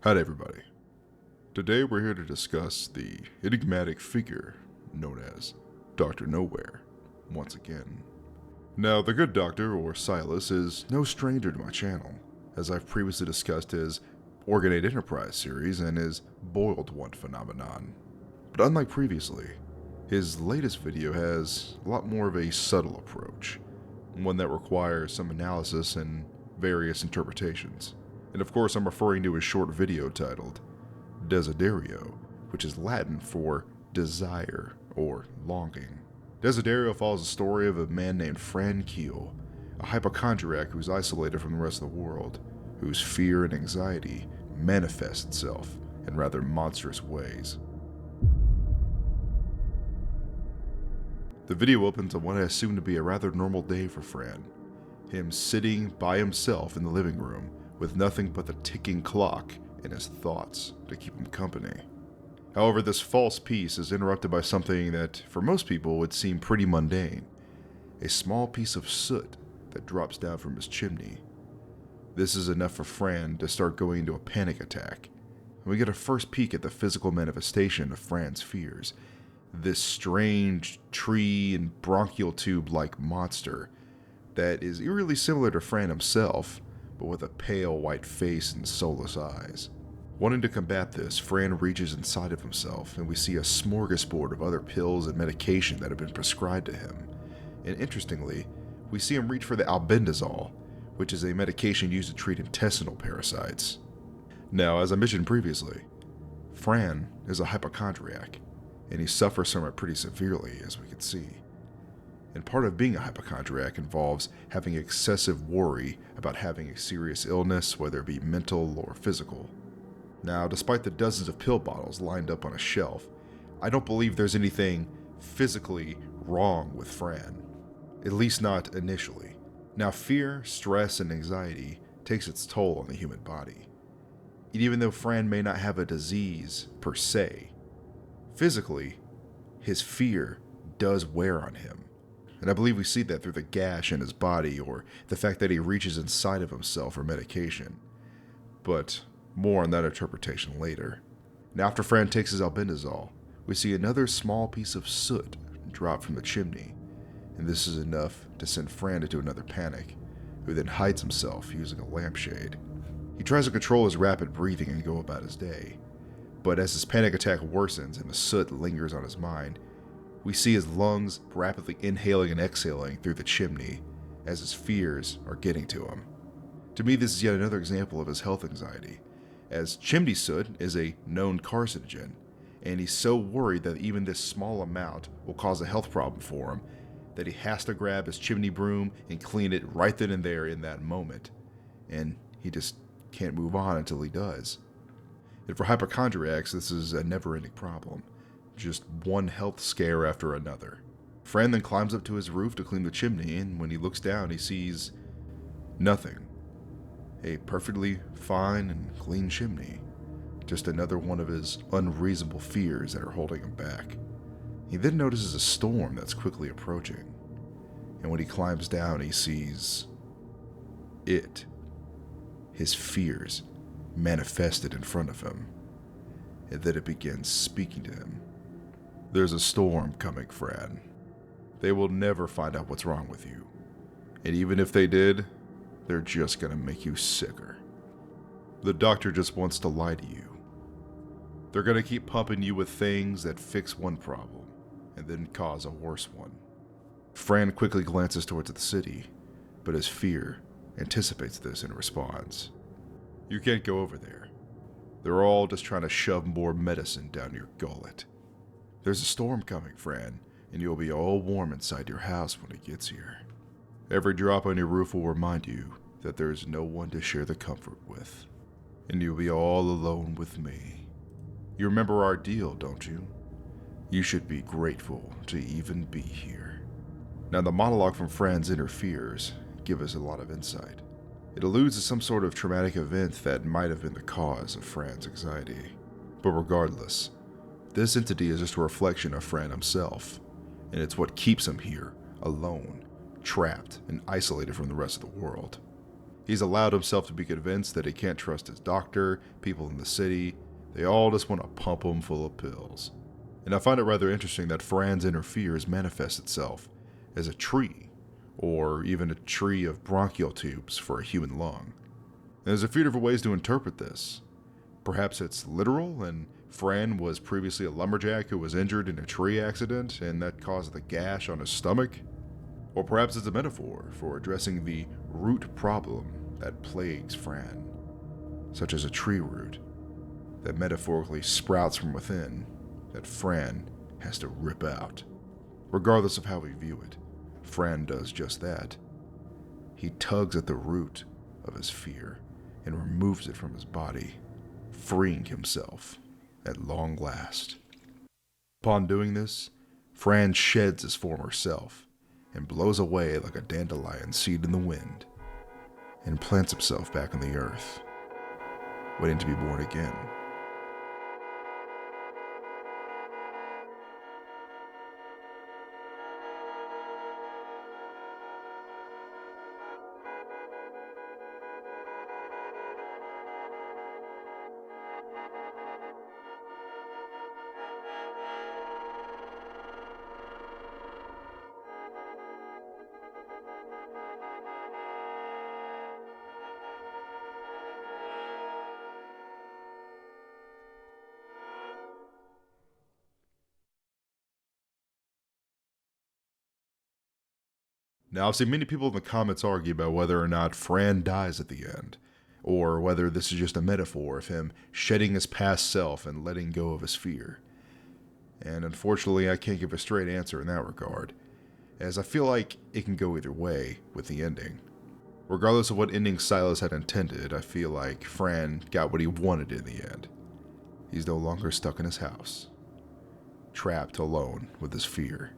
Howdy Everybody. Today we're here to discuss the enigmatic figure known as Dr. Nowhere, once again. Now, the good doctor, or Silas, is no stranger to my channel, as I've previously discussed his Organate Enterprise series and his Boiled One phenomenon. But unlike previously, his latest video has a lot more of a subtle approach, one that requires some analysis and various interpretations. And of course, I'm referring to his short video titled Desiderio, which is Latin for desire or longing. Desiderio follows the story of a man named Fran Keel, a hypochondriac who's isolated from the rest of the world, whose fear and anxiety manifests itself in rather monstrous ways. The video opens on what I assume to be a rather normal day for Fran, him sitting by himself in the living room with nothing but the ticking clock and his thoughts to keep him company. However, this false peace is interrupted by something that, for most people, would seem pretty mundane. A small piece of soot that drops down from his chimney. This is enough for Fran to start going into a panic attack. And we get a first peek at the physical manifestation of Fran's fears. This strange tree and bronchial tube-like monster that is eerily similar to Fran himself, but with a pale white face and soulless eyes. Wanting to combat this, Fran reaches inside of himself, and we see a smorgasbord of other pills and medication that have been prescribed to him. And interestingly, we see him reach for the albendazole, which is a medication used to treat intestinal parasites. Now, as I mentioned previously, Fran is a hypochondriac, and he suffers from it pretty severely, as we can see. And part of being a hypochondriac involves having excessive worry about having a serious illness, whether it be mental or physical. Now, despite the dozens of pill bottles lined up on a shelf, I don't believe there's anything physically wrong with Fran. At least not initially. Now, fear, stress, and anxiety takes its toll on the human body. And even though Fran may not have a disease per se, physically, his fear does wear on him. And I believe we see that through the gash in his body or the fact that he reaches inside of himself for medication. But more on that interpretation later. Now, after Fran takes his albendazole, we see another small piece of soot drop from the chimney. And this is enough to send Fran into another panic, who then hides himself using a lampshade. He tries to control his rapid breathing and go about his day. But as his panic attack worsens and the soot lingers on his mind, we see his lungs rapidly inhaling and exhaling through the chimney as his fears are getting to him. To me, this is yet another example of his health anxiety, as chimney soot is a known carcinogen, and he's so worried that even this small amount will cause a health problem for him that he has to grab his chimney broom and clean it right then and there in that moment, and he just can't move on until he does. And for hypochondriacs, this is a never-ending problem. Just one health scare after another. Fran then climbs up to his roof to clean the chimney, and when he looks down, he sees nothing. A perfectly fine and clean chimney. Just another one of his unreasonable fears that are holding him back. He then notices a storm that's quickly approaching, and when he climbs down, he sees it. His fears manifested in front of him, and then it begins speaking to him. There's a storm coming, Fran. They will never find out what's wrong with you. And even if they did, they're just gonna make you sicker. The doctor just wants to lie to you. They're gonna keep pumping you with things that fix one problem, and then cause a worse one. Fran quickly glances towards the city, but his fear anticipates this and responds. You can't go over there. They're all just trying to shove more medicine down your gullet. There's a storm coming, Fran, and you'll be all warm inside your house when it gets here. Every drop on your roof will remind you that there is no one to share the comfort with, and you'll be all alone with me. You remember our deal, don't you? You should be grateful to even be here. Now, the monologue from Fran's inner fears give us a lot of insight. It alludes to some sort of traumatic event that might have been the cause of Fran's anxiety. But regardless, this entity is just a reflection of Fran himself, and it's what keeps him here, alone, trapped, and isolated from the rest of the world. He's allowed himself to be convinced that he can't trust his doctor, people in the city. They all just want to pump him full of pills. And I find it rather interesting that Fran's inner fears manifest itself as a tree, or even a tree of bronchial tubes for a human lung. And there's a few different ways to interpret this. Perhaps it's literal, and Fran was previously a lumberjack who was injured in a tree accident, and that caused the gash on his stomach. Or perhaps it's a metaphor for addressing the root problem that plagues Fran, such as a tree root that metaphorically sprouts from within that Fran has to rip out. Regardless of how we view it, Fran does just that. He tugs at the root of his fear and removes it from his body, freeing himself at long last. Upon doing this, Fran sheds his former self and blows away like a dandelion seed in the wind, and plants himself back on the earth, waiting to be born again. Now, I've seen many people in the comments argue about whether or not Fran dies at the end, or whether this is just a metaphor of him shedding his past self and letting go of his fear. And unfortunately, I can't give a straight answer in that regard, as I feel like it can go either way with the ending. Regardless of what ending Silas had intended, I feel like Fran got what he wanted in the end. He's no longer stuck in his house, trapped alone with his fear.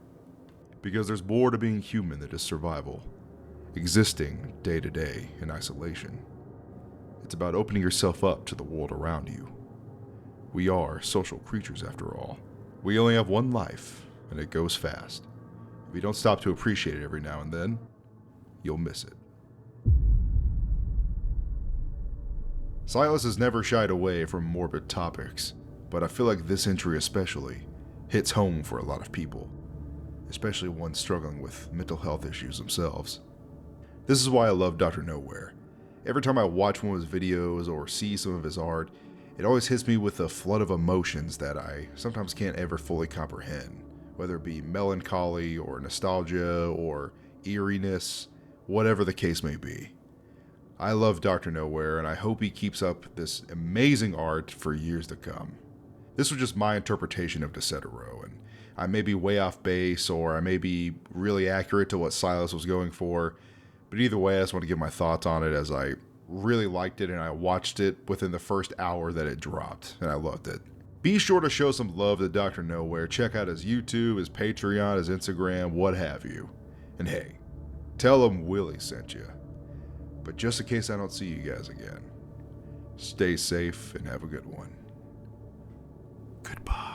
Because there's more to being human than just survival, existing day to day in isolation. It's about opening yourself up to the world around you. We are social creatures after all. We only have one life, and it goes fast. If you don't stop to appreciate it every now and then, you'll miss it. Silas has never shied away from morbid topics, but I feel like this entry especially hits home for a lot of people, especially ones struggling with mental health issues themselves. This is why I love Dr. Nowhere. Every time I watch one of his videos or see some of his art, it always hits me with a flood of emotions that I sometimes can't ever fully comprehend, whether it be melancholy or nostalgia or eeriness, whatever the case may be. I love Dr. Nowhere, and I hope he keeps up this amazing art for years to come. This was just my interpretation of Desiderio, and I may be way off base, or I may be really accurate to what Silas was going for, but either way, I just want to give my thoughts on it, as I really liked it and I watched it within the first hour that it dropped, and I loved it. Be sure to show some love to Dr. Nowhere. Check out his YouTube, his Patreon, his Instagram, what have you. And hey, tell him Willie sent you. But just in case I don't see you guys again, stay safe and have a good one. Goodbye.